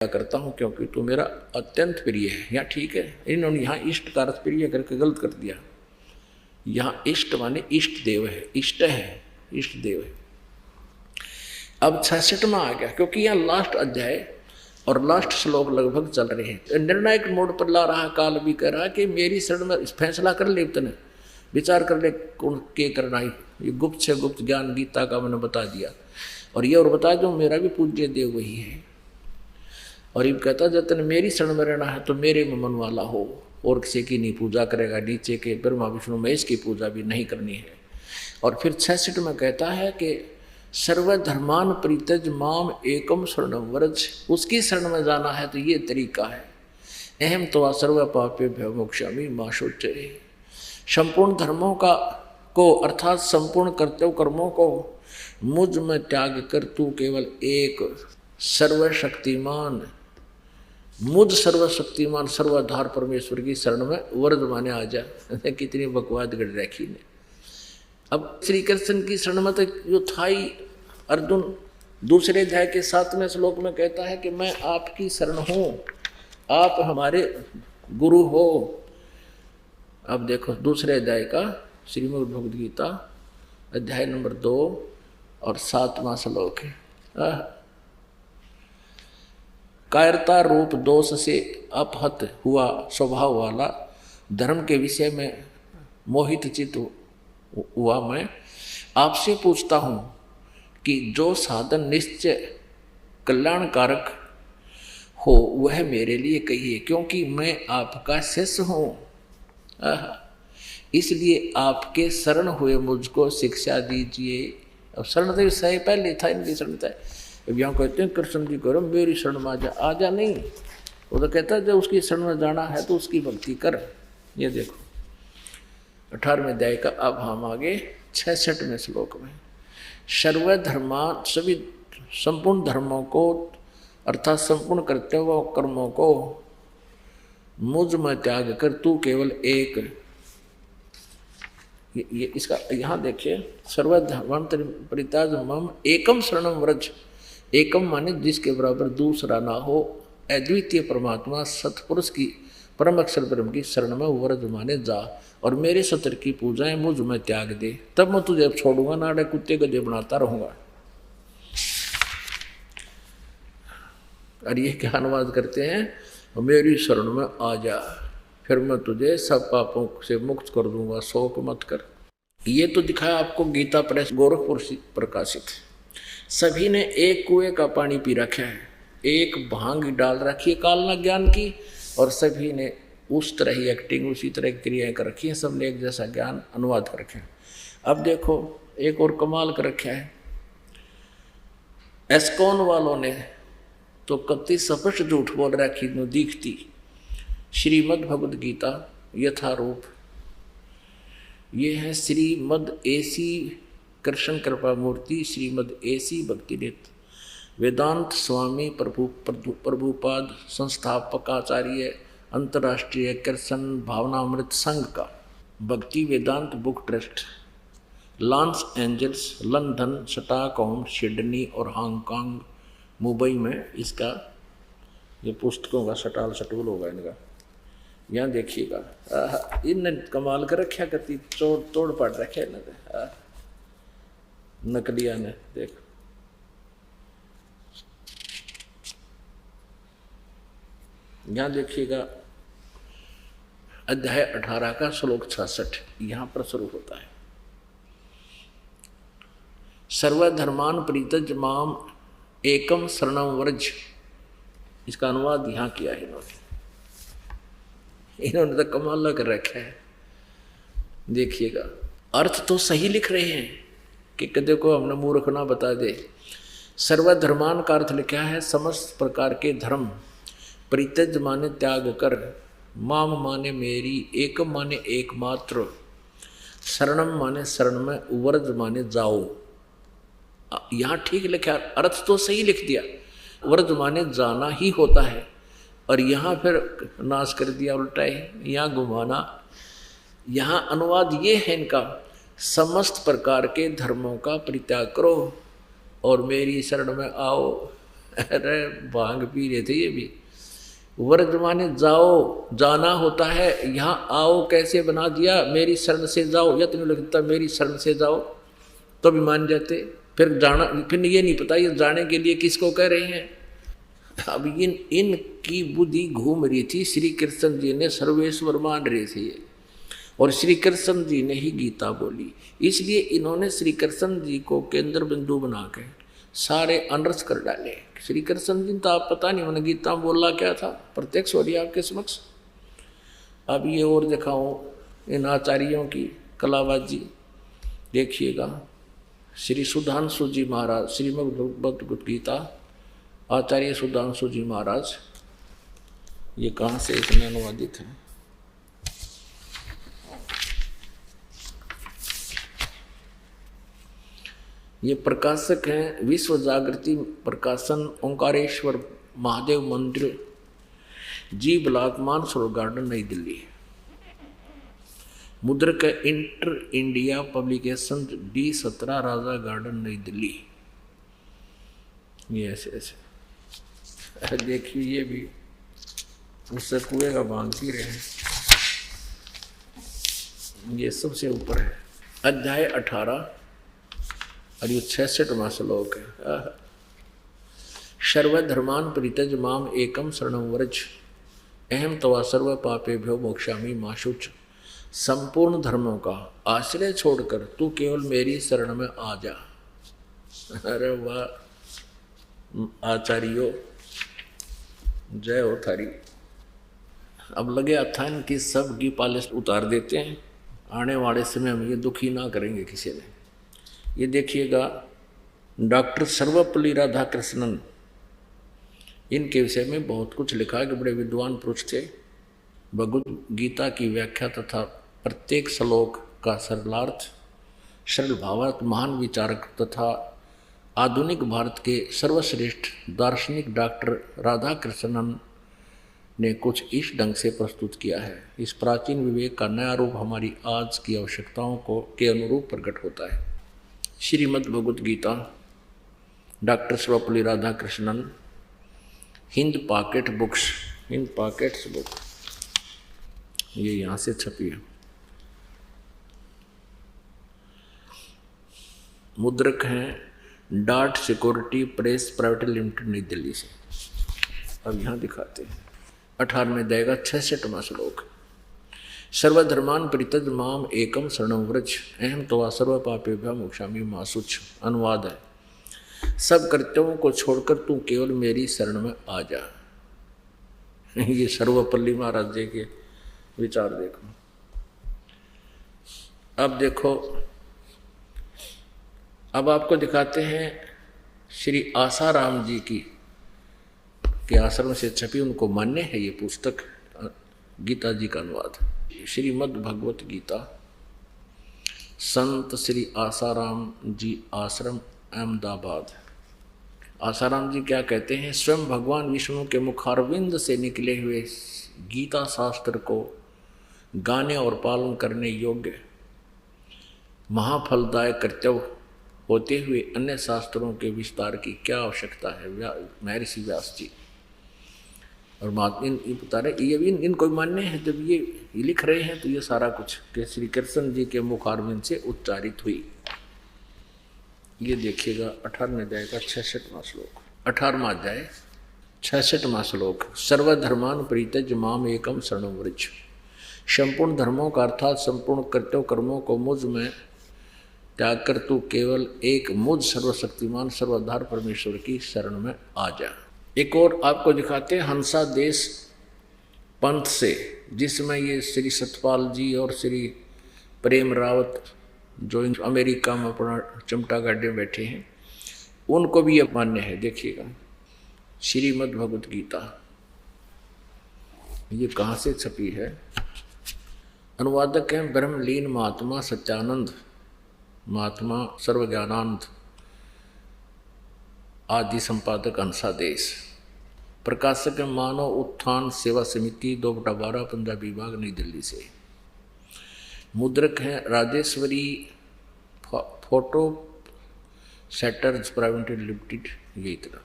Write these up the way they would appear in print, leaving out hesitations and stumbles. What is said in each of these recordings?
करता हूँ क्योंकि तू मेरा अत्यंत प्रिय है। यहाँ ठीक है, इन्होंने यहाँ इष्ट का अर्थ प्रिय करके गलत कर दिया। यहाँ इष्ट माने इष्ट देव है, इष्ट है, इष्ट देव है। अब 66वां आ गया, क्योंकि यहाँ लास्ट अध्याय और लास्ट श्लोक लगभग चल रहे हैं। निर्णायक मोड पर ला रहा काल भी कह रहा कि मेरी शरण में फैसला कर ले, तने विचार कर ले कौन के करना ही। ये गुप्त से गुप्त ज्ञान गीता का मैंने बता दिया, और ये और बता दो मेरा भी पूज्य देव वही है। और ये कहता जब तन मेरी शरण में रहना है तो मेरे में मन वाला हो, और किसी की नहीं पूजा करेगा, नीचे के ब्रह्मा विष्णु महेश की पूजा भी नहीं करनी है। और फिर 66 में कहता है कि सर्वधर्मान परित्यज माम एकम शरणम व्रज, उसकी शरण में जाना है तो ये तरीका है। अहम तो सर्व पापे भय मोक्षामि मां शोचरे। संपूर्ण धर्मों का को अर्थात संपूर्ण कर्तव्य कर्मों को मुझ में त्याग कर तू केवल एक सर्वशक्तिमान, मुझ सर्वशक्तिमान सर्वाधार परमेश्वर की शरण में वर्द माने आ जा। कितनी बकवाद गढ़ रखी ने। अब श्री कृष्ण की शरण में तो जो था ही, अर्जुन दूसरे अध्याय के 7वें श्लोक में कहता है कि मैं आपकी शरण हूँ, आप हमारे गुरु हो। अब देखो दूसरे अध्याय का श्रीमद् भगवद गीता अध्याय नंबर 2 और 7वां श्लोक है। कायरता रूप दोष से अपहत हुआ स्वभाव वाला, धर्म के विषय में मोहित चित्त हुआ मैं आपसे पूछता हूँ कि जो साधन निश्चय कल्याणकारक हो वह मेरे लिए कहिए, क्योंकि मैं आपका शिष्य हूँ। इसलिए आपके शरण हुए मुझको शिक्षा दीजिए। अब शरण तो सही पहले था, इनकी शरण था। अब यहाँ कहते हैं कृष्ण जी करो मेरी शरण में आ जा नहीं, वो तो कहता है जब उसकी शरण में जाना है तो उसकी भक्ति कर। ये देखो 18वें अध्याय का। अब हम आगे 66वें श्लोक में। सर्वधर्मा सभी संपूर्ण धर्मों को अर्थात संपूर्ण कर्तव्यों कर्मों को मुझ में त्याग कर तू केवल एक, ये इसका यहाँ देखिए, सर्वधर्म परित्याज मम एकम शरणम व्रज। एकम माने जिसके बराबर दूसरा ना हो, अद्वितीय परमात्मा सतपुरुष की परम अक्षर ब्रह्म की शरण में व्रज माने जा, और मेरे सत्र की पूजाएं मुझ में त्याग दे, तब मैं तुझे छोड़ूंगा ना, अड़े कुत्ते गधे बनाता रहूंगा। और ये क्या अनुवाद करते हैं, मेरी शरण में आ जा, फिर मैं तुझे सब पापों से मुक्त कर दूंगा, शोक मत कर। ये तो दिखाया आपको गीता प्रेस गोरखपुर से प्रकाशित। सभी ने एक कुएं का पानी पी रखा है, एक भांग डाल रखी है कालना ज्ञान की, और सभी ने उस तरह ही एक्टिंग उसी तरह की क्रियाएं कर रखी है, सबने एक जैसा ज्ञान अनुवाद कर रखे हैं। अब देखो एक और कमाल कर रखा है, एस्कॉन वालों ने तो कति स्पष्ट झूठ बोल रखी न दिखती। श्रीमद् भगवद गीता यथारूप, ये है Shrimad AC Krishna Kripa Murti Shrimad AC Bhaktivedanta Swami Prabhupada संस्थापक आचार्य अंतर्राष्ट्रीय कृष्ण भावनामृत संघ का Bhaktivedanta Book Trust, Los Angeles, London, Stockholm, Sydney और हांगकांग, मुंबई में इसका ये पुस्तकों का सटाल सटूल होगा इनका। यहाँ देखिएगा, इन कमाल कर रखा करती तोड़ पड़ रखे न नकलिया ने। देख यहाँ देखिएगा अध्याय 18 का श्लोक 66 यहाँ पर शुरू होता है। सर्वधर्मान परित्यज माम एकम शरणम व्रज, इसका अनुवाद यहाँ किया है इन्होंने तो कमाल कर रखा है। देखिएगा अर्थ तो सही लिख रहे हैं कि कदे को हमने मूर्ख ना बता दे। सर्वधर्मान का अर्थ लिखा है समस्त प्रकार के धर्म, परित्यज माने त्याग कर, माम माने मेरी, एकम माने एकमात्र, शरणम माने शरण में, व्रज माने जाओ। यहाँ ठीक लिखा, अर्थ तो सही लिख दिया, व्रज माने जाना ही होता है, और यहाँ फिर नाश कर दिया उल्टा है, यहाँ घुमाना। यहाँ अनुवाद ये है इनका, समस्त प्रकार के धर्मों का परित्याग करो और मेरी शरण में आओ। अरे भांग पी रहे थे ये भी। वर्तमाने जाओ, जाना होता है, यहाँ आओ कैसे बना दिया, मेरी शरण से जाओ, यत्न लगता मेरी शरण से जाओ, तो भी मान जाते। फिर जाना, फिर ये नहीं पता ये जाने के लिए किसको कह रहे हैं। अब इनकी बुद्धि घूम रही थी, श्री कृष्ण जी ने सर्वेश्वर मान रहे थे ये, और श्री कृष्ण जी ने ही गीता बोली, इसलिए इन्होंने श्री कृष्ण जी को केंद्र बिंदु बना के सारे अनर्थ कर डाले। श्री कृष्ण जी तो आप पता नहीं उन्होंने गीता में बोला क्या था, प्रत्यक्ष हो रही है आपके समक्ष। अब ये और दिखाऊं इन आचार्यों की कलाबाजी, देखिएगा। श्री सुधांशु जी महाराज, श्रीमद् भगवद गीता, आचार्य सुधांशु जी महाराज, ये कहाँ से इसमें अनुवादित है? ये प्रकाशक हैं विश्व जागृति प्रकाशन, ओंकारेश्वर महादेव मंदिर, जी ब्लॉक, मानसरोवर गार्डन, नई दिल्ली। मुद्रक है इंटर इंडिया पब्लिकेशन, D17, राजा गार्डन, नई दिल्ली। ये ऐसे ऐसे देखिए, ये भी उससे कुएं का भांग पी रहे हैं। ये सबसे ऊपर है, अध्याय 18 और ये 66वां श्लोक है। सर्वधर्मान परित्यज माम एकम शरणं व्रज, अहम तवा सर्व पापेभ्यो मोक्षामि मा शुच। संपूर्ण धर्मों का आश्रय छोड़कर तू केवल मेरी शरण में आ जा। अरे वाह आचार्यों, जय हो थारी। अब लगे अथान की सब की पालिश उतार देते हैं, आने वाले समय में ये दुखी ना करेंगे किसी ने। ये देखिएगा, डॉक्टर सर्वपल्ली राधाकृष्णन, इनके विषय में बहुत कुछ लिखा है कि बड़े विद्वान पुरुष थे। भगवद गीता की व्याख्या तथा प्रत्येक श्लोक का सरलार्थ, सरल भावार्थ, महान विचारक तथा आधुनिक भारत के सर्वश्रेष्ठ दार्शनिक डॉक्टर राधाकृष्णन ने कुछ इस ढंग से प्रस्तुत किया है। इस प्राचीन विवेक का नया रूप हमारी आज की आवश्यकताओं को के अनुरूप प्रकट होता है। Shrimad Bhagavad Gita, doctor Sarvepalli Radhakrishnan, Hind pocket books, Hind pockets book, ये यहाँ से छपी है। मुद्रक हैं dot security press private limited, नई दिल्ली से। अब यहाँ दिखाते हैं 18वें अध्याय का 66वां श्लोक। सर्वधर्मान परित्यज माम एकम शरणं व्रज, अहम तवा सर्व पापेभ्यो मोक्षामि मा शुच। अनुवाद है, सब कर्तव्यों को छोड़कर तू केवल मेरी शरण में आ जा। ये सर्वपल्ली महाराज जी के विचार देखो। अब देखो, अब आपको दिखाते हैं श्री आसाराम जी की के आश्रम से छपी, उनको मान्य है ये पुस्तक, गीता जी का अनुवाद। श्रीमद् भगवत गीता, संत श्री आसाराम जी आश्रम, अहमदाबाद। आसाराम जी क्या कहते हैं? स्वयं भगवान विष्णु के मुखारविंद से निकले हुए गीता शास्त्र को गाने और पालन करने योग्य महाफलदायक कर्तव्य होते हुए अन्य शास्त्रों के विस्तार की क्या आवश्यकता है? महर्षि व्यास जी और महात्मा ये बता रहे, ये भी इनको मान्य है। जब ये लिख रहे हैं तो ये सारा कुछ के श्री कृष्ण जी के मुखारविंद से उच्चारित हुई। ये देखिएगा 18वें अध्याय का 66वां श्लोक। 18वां अध्याय 66वां श्लोक। सर्वधर्मान परित्यज माम एकम शरणं व्रज। संपूर्ण धर्मों का अर्थात संपूर्ण कर्तव्य कर्मों को मुझ में त्याग कर तू केवल एक मुझ सर्वशक्तिमान सर्वाधार परमेश्वर की शरण में आ जा। एक और आपको दिखाते हैं हंसा देश पंथ से, जिसमें ये श्री सतपाल जी और श्री प्रेम रावत जो अमेरिका में अपना चमटा गाड़े बैठे हैं, उनको भी यह मान्य है। देखिएगा श्रीमद् भगवद गीता, ये कहाँ से छपी है? अनुवादक हैं ब्रह्मलीन महात्मा सच्चानंद, महात्मा सर्वज्ञानंद, आदि संपादक हंसा देश। प्रकाशक मानव उत्थान सेवा समिति 2/12 पंजाबी विभाग, नई दिल्ली से। मुद्रक हैं Rajeshwari photo setters private limited, ये इतना।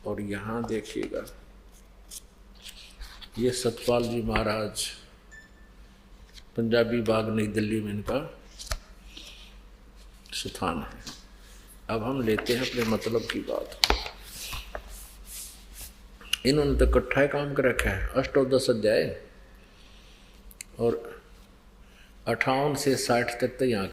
और यहाँ देखिएगा, ये सतपाल जी महाराज, पंजाबी बाग, नई दिल्ली में इनका स्थान है। अब हम लेते हैं अपने मतलब की बात। इन्होंने तो इकट्ठा ही काम कर रखा है, अष्टोदश अध्याय, और 58 से 60 तक तो यहाँ